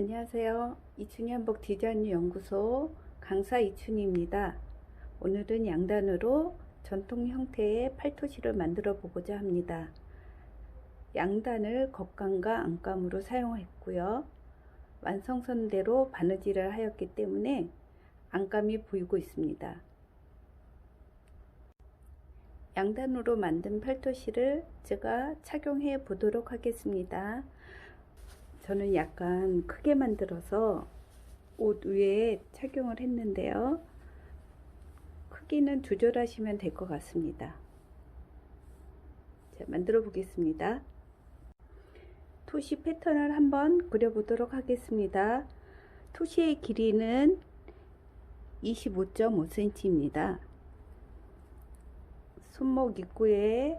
안녕하세요. 이춘희한복 디자인 연구소 강사 이춘희입니다. 오늘은 양단으로 전통 형태의 팔토시를 만들어 보고자 합니다. 양단을 겉감과 안감으로 사용했고요. 완성선대로 바느질을 하였기 때문에 안감이 보이고 있습니다. 양단으로 만든 팔토시를 제가 착용해 보도록 하겠습니다. 저는 약간 크게 만들어서 옷 위에 착용을 했는데요. 크기는 조절하시면 될 것 같습니다. 자, 만들어 보겠습니다. 토시 패턴을 한번 그려 보도록 하겠습니다. 토시의 길이는 25.5cm입니다. 손목 입구의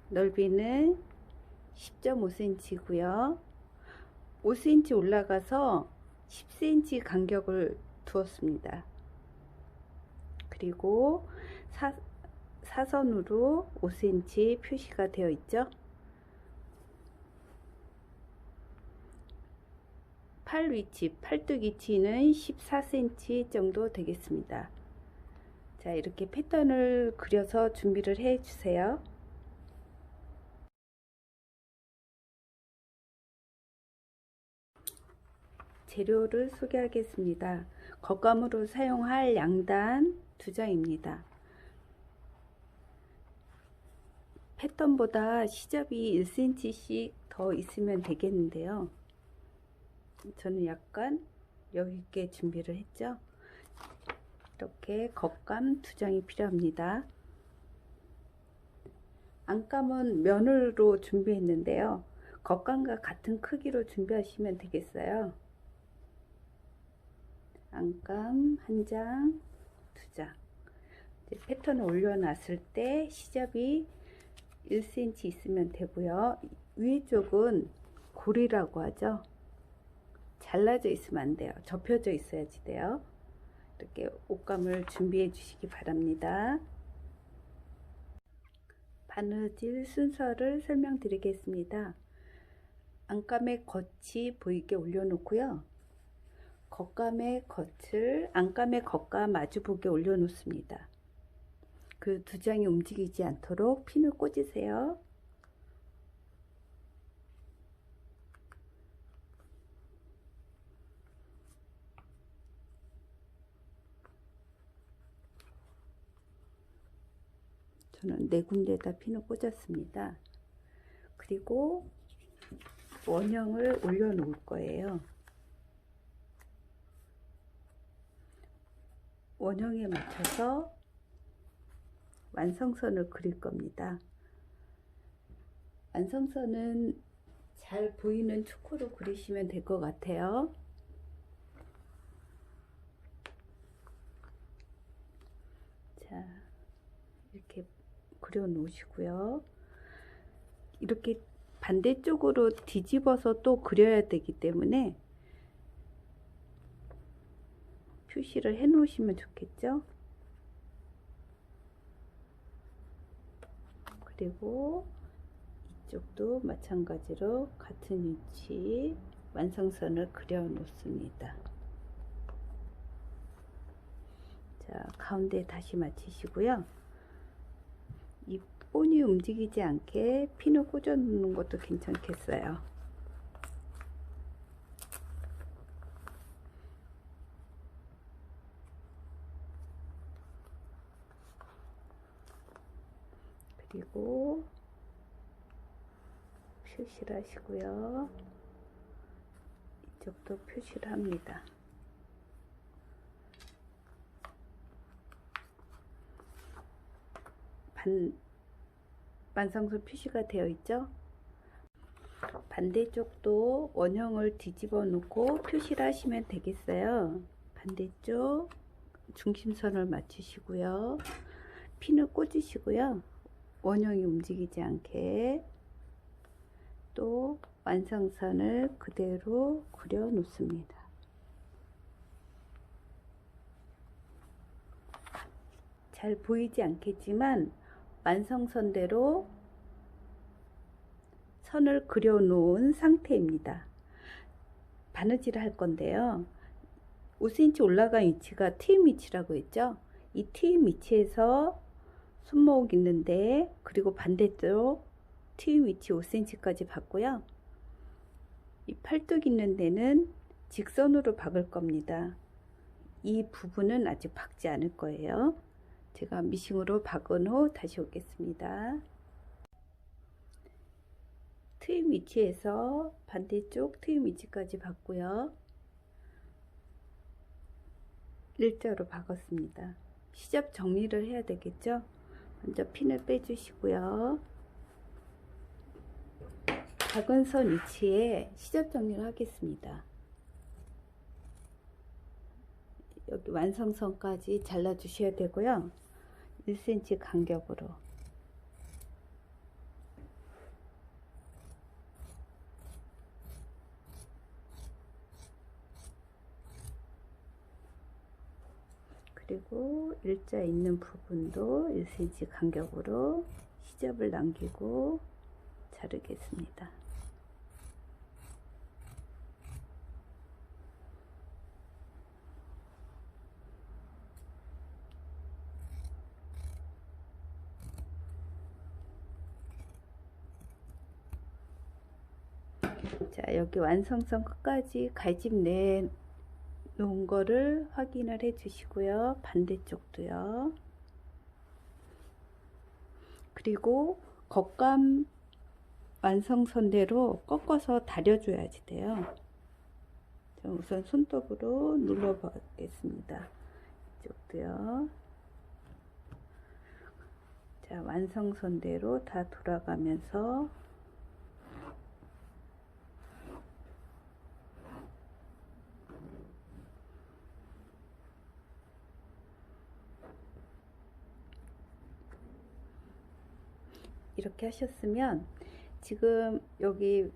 넓이는 10.5cm고요. 5cm 올라가서 10cm 간격을 두었습니다. 그리고 사선으로 5cm 표시가 되어 있죠. 팔 위치, 팔뚝 위치는 14cm 정도 되겠습니다. 자, 이렇게 패턴을 그려서 준비를 해 주세요. 재료를 소개하겠습니다. 겉감으로 사용할 양단 2장입니다. 패턴보다 시접이 1cm씩 더 있으면 되겠는데요. 저는 약간 여유 있게 준비를 했죠. 이렇게 겉감 2장이 필요합니다. 안감은 면으로 준비했는데요. 겉감과 같은 크기로 준비하시면 되겠어요. 안감 1장, 2장. 패턴을 올려놨을 때 시접이 1cm 있으면 되고요. 위에 쪽은 고리라고 하죠. 잘라져 있으면 안 돼요. 접혀져 있어야지 돼요. 이렇게 옷감을 준비해 주시기 바랍니다. 바느질 순서를 설명드리겠습니다. 안감의 겉이 보이게 올려놓고요. 겉감의 겉을 안감의 겉과 마주보게 올려놓습니다. 그 2장이 움직이지 않도록 핀을 꽂으세요. 저는 4군데다 핀을 꽂았습니다. 그리고 원형을 올려놓을 거예요. 원형에 맞춰서 완성선을 그릴 겁니다. 완성선은 잘 보이는 초코로 그리시면 될 것 같아요. 자, 이렇게 그려 놓으시고요. 이렇게 반대쪽으로 뒤집어서 또 그려야 되기 때문에 표시를 해 놓으시면 좋겠죠. 그리고 이쪽도 마찬가지로 같은 위치 완성선을 그려 놓습니다. 자, 가운데 다시 맞추시고요. 이 본이 움직이지 않게 핀을 꽂아 놓는 것도 괜찮겠어요. 그리고 표시를 하시고요. 이쪽도 표시를 합니다. 완성선 표시가 되어 있죠. 반대쪽도 원형을 뒤집어 놓고 표시를 하시면 되겠어요. 반대쪽 중심선을 맞추시고요. 핀을 꽂으시고요. 원형이 움직이지 않게 또 완성선을 그대로 그려 놓습니다. 잘 보이지 않겠지만 완성선대로 선을 그려 놓은 상태입니다. 바느질을 할 건데요. 5cm 올라간 위치가 트임 위치라고 했죠. 이 트임 위치에서 손목 있는데, 그리고 반대쪽 트임 위치 5cm까지 봤고요. 이 팔뚝 있는 데는 직선으로 박을 겁니다. 이 부분은 아직 박지 않을 거예요. 제가 미싱으로 박은 후 다시 오겠습니다. 트임 위치에서 반대쪽 트임 위치까지 봤고요. 일자로 박았습니다. 시접 정리를 해야 되겠죠. 먼저 핀을 빼주시고요. 박은 선 위치에 시접 정리를 하겠습니다. 여기 완성선까지 잘라 주셔야 되고요. 1cm 간격으로 그리고 일자 있는 부분도 1cm 간격으로 시접을 남기고 자르겠습니다. 자, 여기 완성선 끝까지 갈집 내 놓은 거를 확인을 해 주시고요. 반대쪽도요. 그리고 겉감 완성선대로 꺾어서 다려줘야지 돼요. 우선 손톱으로 눌러 보겠습니다. 이쪽도요. 자, 완성선대로 다 돌아가면서 이렇게 하셨으면, 지금 여기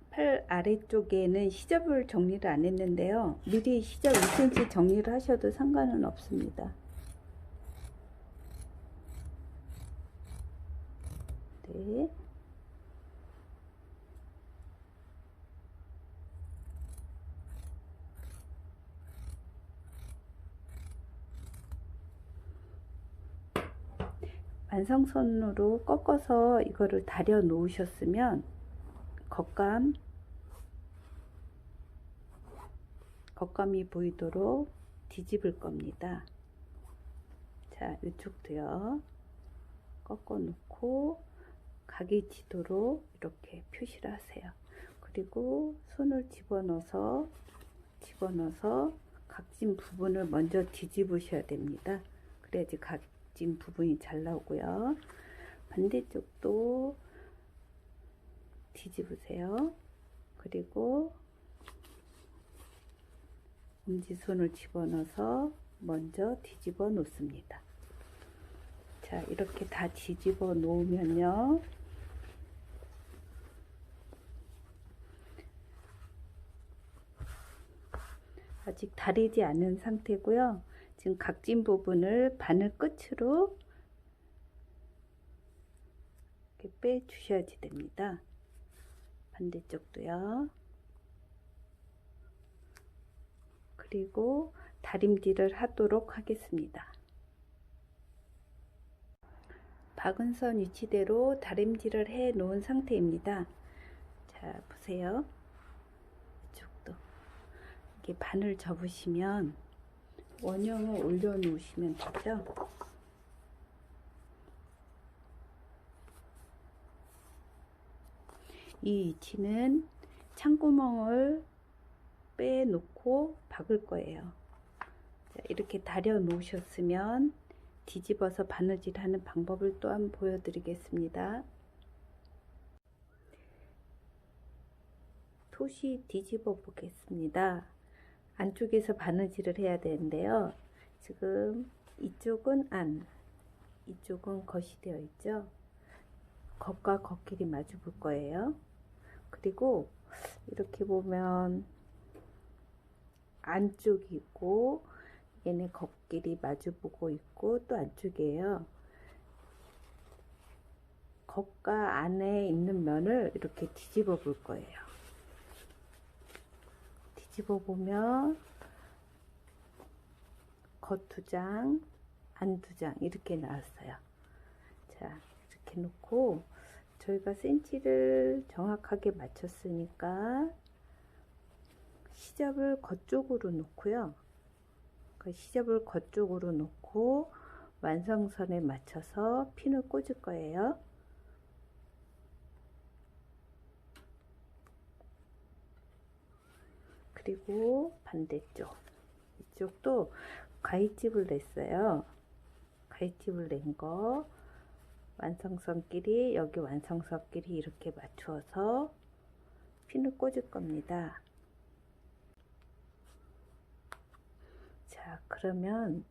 팔 아래쪽에는 시접을 정리를 안 했는데요. 미리 시접 2cm 정리를 하셔도 상관은 없습니다. 네. 완성선으로 꺾어서 이거를 다려 놓으셨으면 겉감이 보이도록 뒤집을 겁니다. 자, 이쪽도요. 꺾어 놓고 각이 지도록 이렇게 표시를 하세요. 그리고 손을 집어넣어서 각진 부분을 먼저 뒤집으셔야 됩니다. 그래야지 각진 부분이 잘 나오고요. 반대쪽도 뒤집으세요. 그리고 엄지손을 집어넣어서 먼저 뒤집어 놓습니다. 자, 이렇게 다 뒤집어 놓으면요, 아직 다리지 않은 상태고요. 지금 각진 부분을 바늘 끝으로 이렇게 빼 주셔야지 됩니다. 반대쪽도요. 그리고 다림질을 하도록 하겠습니다. 박은 선 위치대로 다림질을 해 놓은 상태입니다. 자, 보세요. 이쪽도 이렇게 바늘 접으시면 원형을 올려 놓으시면 되죠. 이 위치는 창구멍을 빼놓고 박을 거예요. 자, 이렇게 다려 놓으셨으면 뒤집어서 바느질 하는 방법을 또한 보여드리겠습니다. 톳이 뒤집어 보겠습니다. 안쪽에서 바느질을 해야 되는데요. 지금 이쪽은 안, 이쪽은 겉이 되어 있죠. 겉과 겉끼리 마주 볼 거예요. 그리고 이렇게 보면 안쪽이 있고, 얘네 겉끼리 마주 보고 있고, 또 안쪽이에요. 겉과 안에 있는 면을 이렇게 뒤집어 볼 거예요. 뒤집어 보면 겉 2장, 안 2장 이렇게 나왔어요. 자, 이렇게 놓고 저희가 센치를 정확하게 맞췄으니까 시접을 겉쪽으로 놓고요. 그 시접을 겉쪽으로 놓고 완성선에 맞춰서 핀을 꽂을 거예요. 그리고 반대쪽, 이쪽도 가위집을 냈어요. 가위집을 낸 거 완성선끼리, 여기 완성선끼리 이렇게 맞추어서 핀을 꽂을 겁니다. 자, 그러면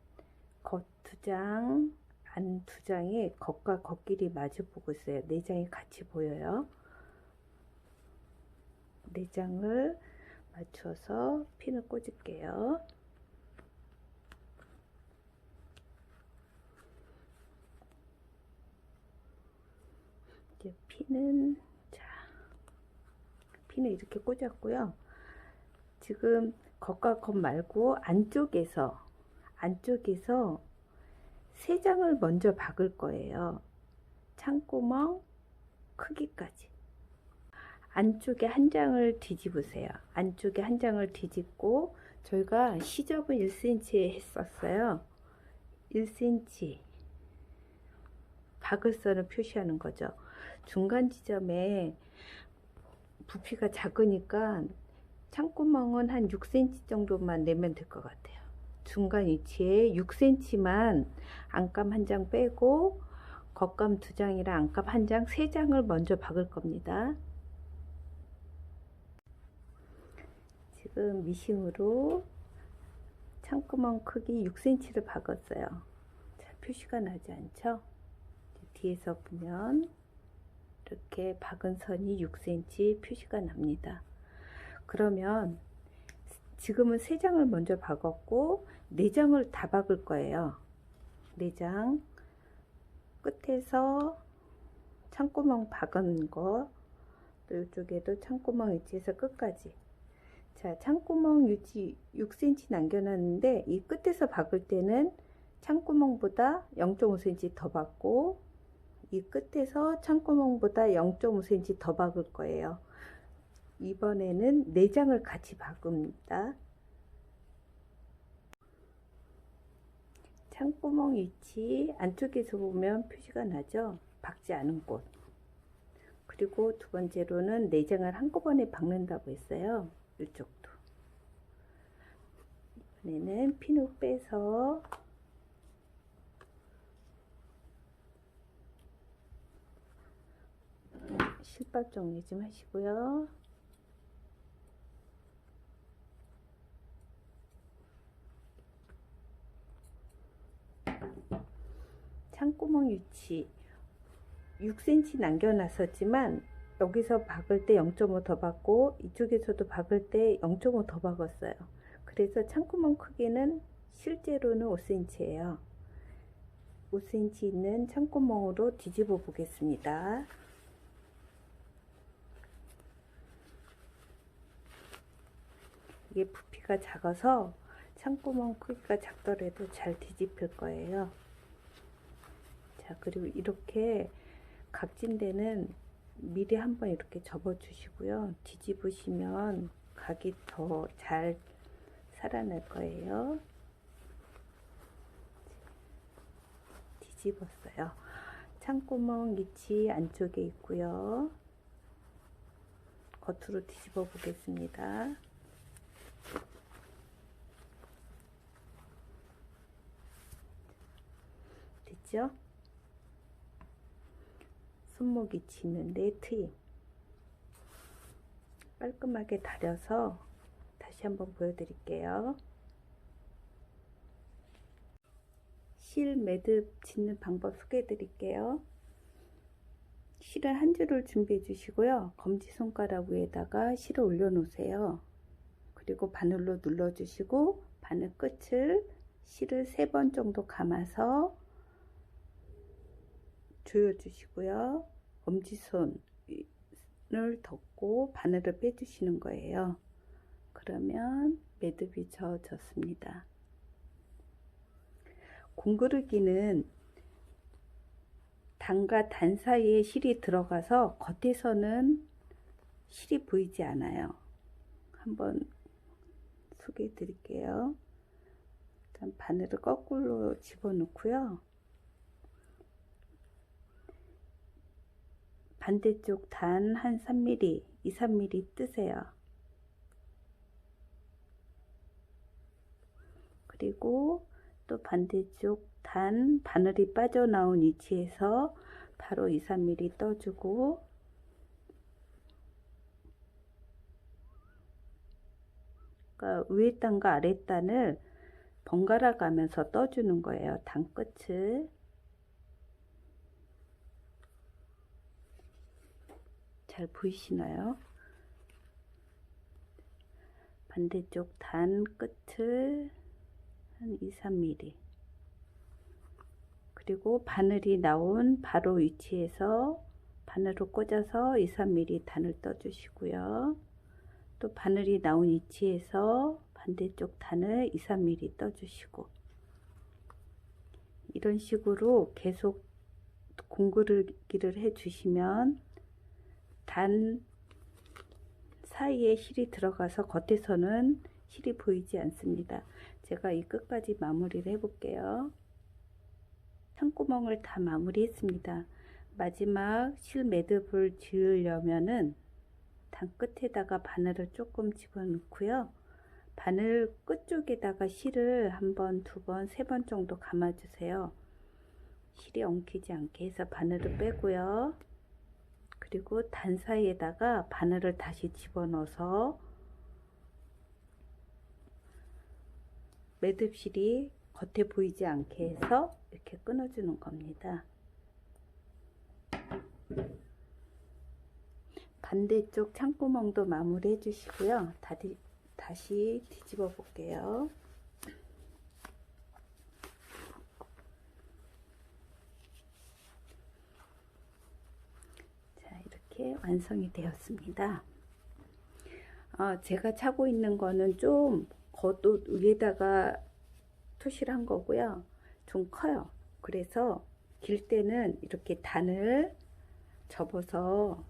겉 2장, 안 2장이 겉과 겉끼리 마주 보고 있어요. 4장이 같이 보여요. 4장을 맞춰서 핀을 꽂을게요. 이제 핀은, 자, 핀을 이렇게 꽂았고요. 지금 겉과 겉 말고 안쪽에서 3장을 먼저 박을 거예요. 창구멍 크기까지. 안쪽에 1장을 뒤집으세요. 안쪽에 1장을 뒤집고, 저희가 시접은 1cm 했었어요. 1cm 박을 선을 표시하는 거죠. 중간 지점에 부피가 작으니까 창구멍은 한 6cm 정도만 내면 될 것 같아요. 중간 위치에 6cm만 안감 1장 빼고 겉감 2장이랑 안감 1장, 3장을 먼저 박을 겁니다. 지금 미싱으로 창구멍 크기 6cm를 박았어요. 자, 표시가 나지 않죠? 뒤에서 보면 이렇게 박은 선이 6cm 표시가 납니다. 그러면 지금은 3장을 먼저 박았고 4장을 다 박을 거예요. 4장 끝에서 창구멍 박은 거, 또 이쪽에도 창구멍 위치에서 끝까지. 자, 창구멍 위치 6cm 남겨놨는데 이 끝에서 박을 때는 창구멍보다 0.5cm 더 박고 이 끝에서 창구멍보다 0.5cm 더 박을 거예요. 이번에는 4장을 같이 박습니다. 창구멍 위치 안쪽에서 보면 표시가 나죠. 박지 않은 곳. 그리고 두 번째로는 4장을 한꺼번에 박는다고 했어요. 이쪽도. 이번에는 핀을 빼서 실밥 정리 좀 하시고요. 창구멍 위치 6cm 남겨놨었지만 여기서 박을 때 0.5 더 박고 이쪽에서도 박을 때 0.5 더 박았어요. 그래서 창구멍 크기는 실제로는 5cm예요. 5cm 있는 창구멍으로 뒤집어 보겠습니다. 이게 부피가 작아서 창구멍 크기가 작더라도 잘 뒤집힐 거예요. 자, 그리고 이렇게 각진 데는 미리 한번 이렇게 접어 주시고요. 뒤집으시면 각이 더 잘 살아날 거예요. 뒤집었어요. 창구멍 위치 안쪽에 있고요. 겉으로 뒤집어 보겠습니다. 됐죠? 손목 위치 있는데 트임 깔끔하게 다려서 다시 한번 보여드릴게요. 실 매듭 짓는 방법 소개해 드릴게요. 실을 한 줄을 준비해 주시고요. 검지손가락 위에다가 실을 올려 놓으세요. 그리고 바늘로 눌러 주시고 바늘 끝을 실을 3번 정도 감아서 조여 주시고요. 엄지손을 덮고 바늘을 빼 주시는 거예요. 그러면 매듭이 저어졌습니다. 공구르기는 단과 단 사이에 실이 들어가서 겉에서는 실이 보이지 않아요. 한번 소개해 드릴게요. 일단 바늘을 거꾸로 집어넣고요. 반대쪽 단 한 3mm, 2, 3mm 뜨세요. 그리고 또 반대쪽 단 바늘이 빠져나온 위치에서 바로 2, 3mm 떠주고, 그러니까 위에 단과 아래 단을 번갈아 가면서 떠주는 거예요. 단 끝을. 잘 보이시나요? 반대쪽 단 끝을 한 2, 3mm, 그리고 바늘이 나온 바로 위치에서 바늘을 꽂아서 2, 3mm 단을 떠주시고요. 또 바늘이 나온 위치에서 반대쪽 단을 2, 3mm 떠주시고, 이런 식으로 계속 공구르기를 해주시면 단 사이에 실이 들어가서 겉에서는 실이 보이지 않습니다. 제가 이 끝까지 마무리를 해 볼게요. 창구멍을 다 마무리 했습니다. 마지막 실 매듭을 지으려면은 단 끝에다가 바늘을 조금 집어넣고요. 바늘 끝쪽에다가 실을 한 번, 두 번, 세 번 정도 감아 주세요. 실이 엉키지 않게 해서 바늘을 빼고요. 그리고 단 사이에다가 바늘을 다시 집어넣어서 매듭실이 겉에 보이지 않게 해서 이렇게 끊어주는 겁니다. 반대쪽 창구멍도 마무리 해주시고요. 다시 뒤집어 볼게요. 자, 이렇게 완성이 되었습니다. 제가 차고 있는 거는 좀 겉옷 위에다가 투시를 한 거고요. 좀 커요. 그래서 길 때는 이렇게 단을 접어서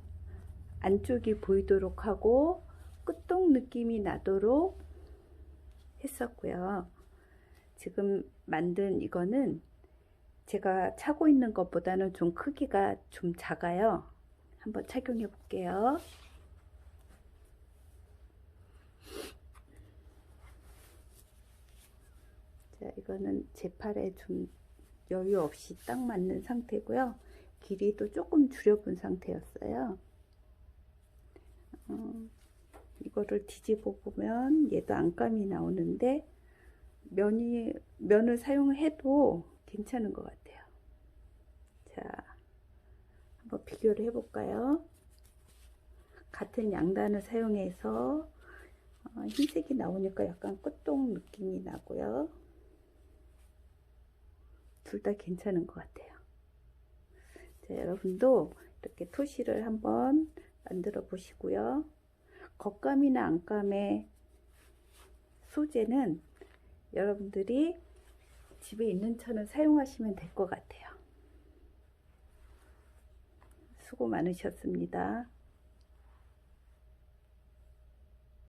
안쪽이 보이도록 하고 끝동 느낌이 나도록 했었고요. 지금 만든 이거는 제가 차고 있는 것보다는 좀 크기가 좀 작아요. 한번 착용해 볼게요. 자, 이거는 제 팔에 좀 여유 없이 딱 맞는 상태고요. 길이도 조금 줄여본 상태였어요. 이거를 뒤집어 보면 얘도 안감이 나오는데 면을 사용해도 괜찮은 것 같아요. 자, 한번 비교를 해 볼까요? 같은 양단을 사용해서 흰색이 나오니까 약간 끝동 느낌이 나고요. 둘 다 괜찮은 것 같아요. 자, 여러분도 이렇게 토시를 한번 만들어 보시고요. 겉감이나 안감의 소재는 여러분들이 집에 있는 천을 사용하시면 될 것 같아요. 수고 많으셨습니다.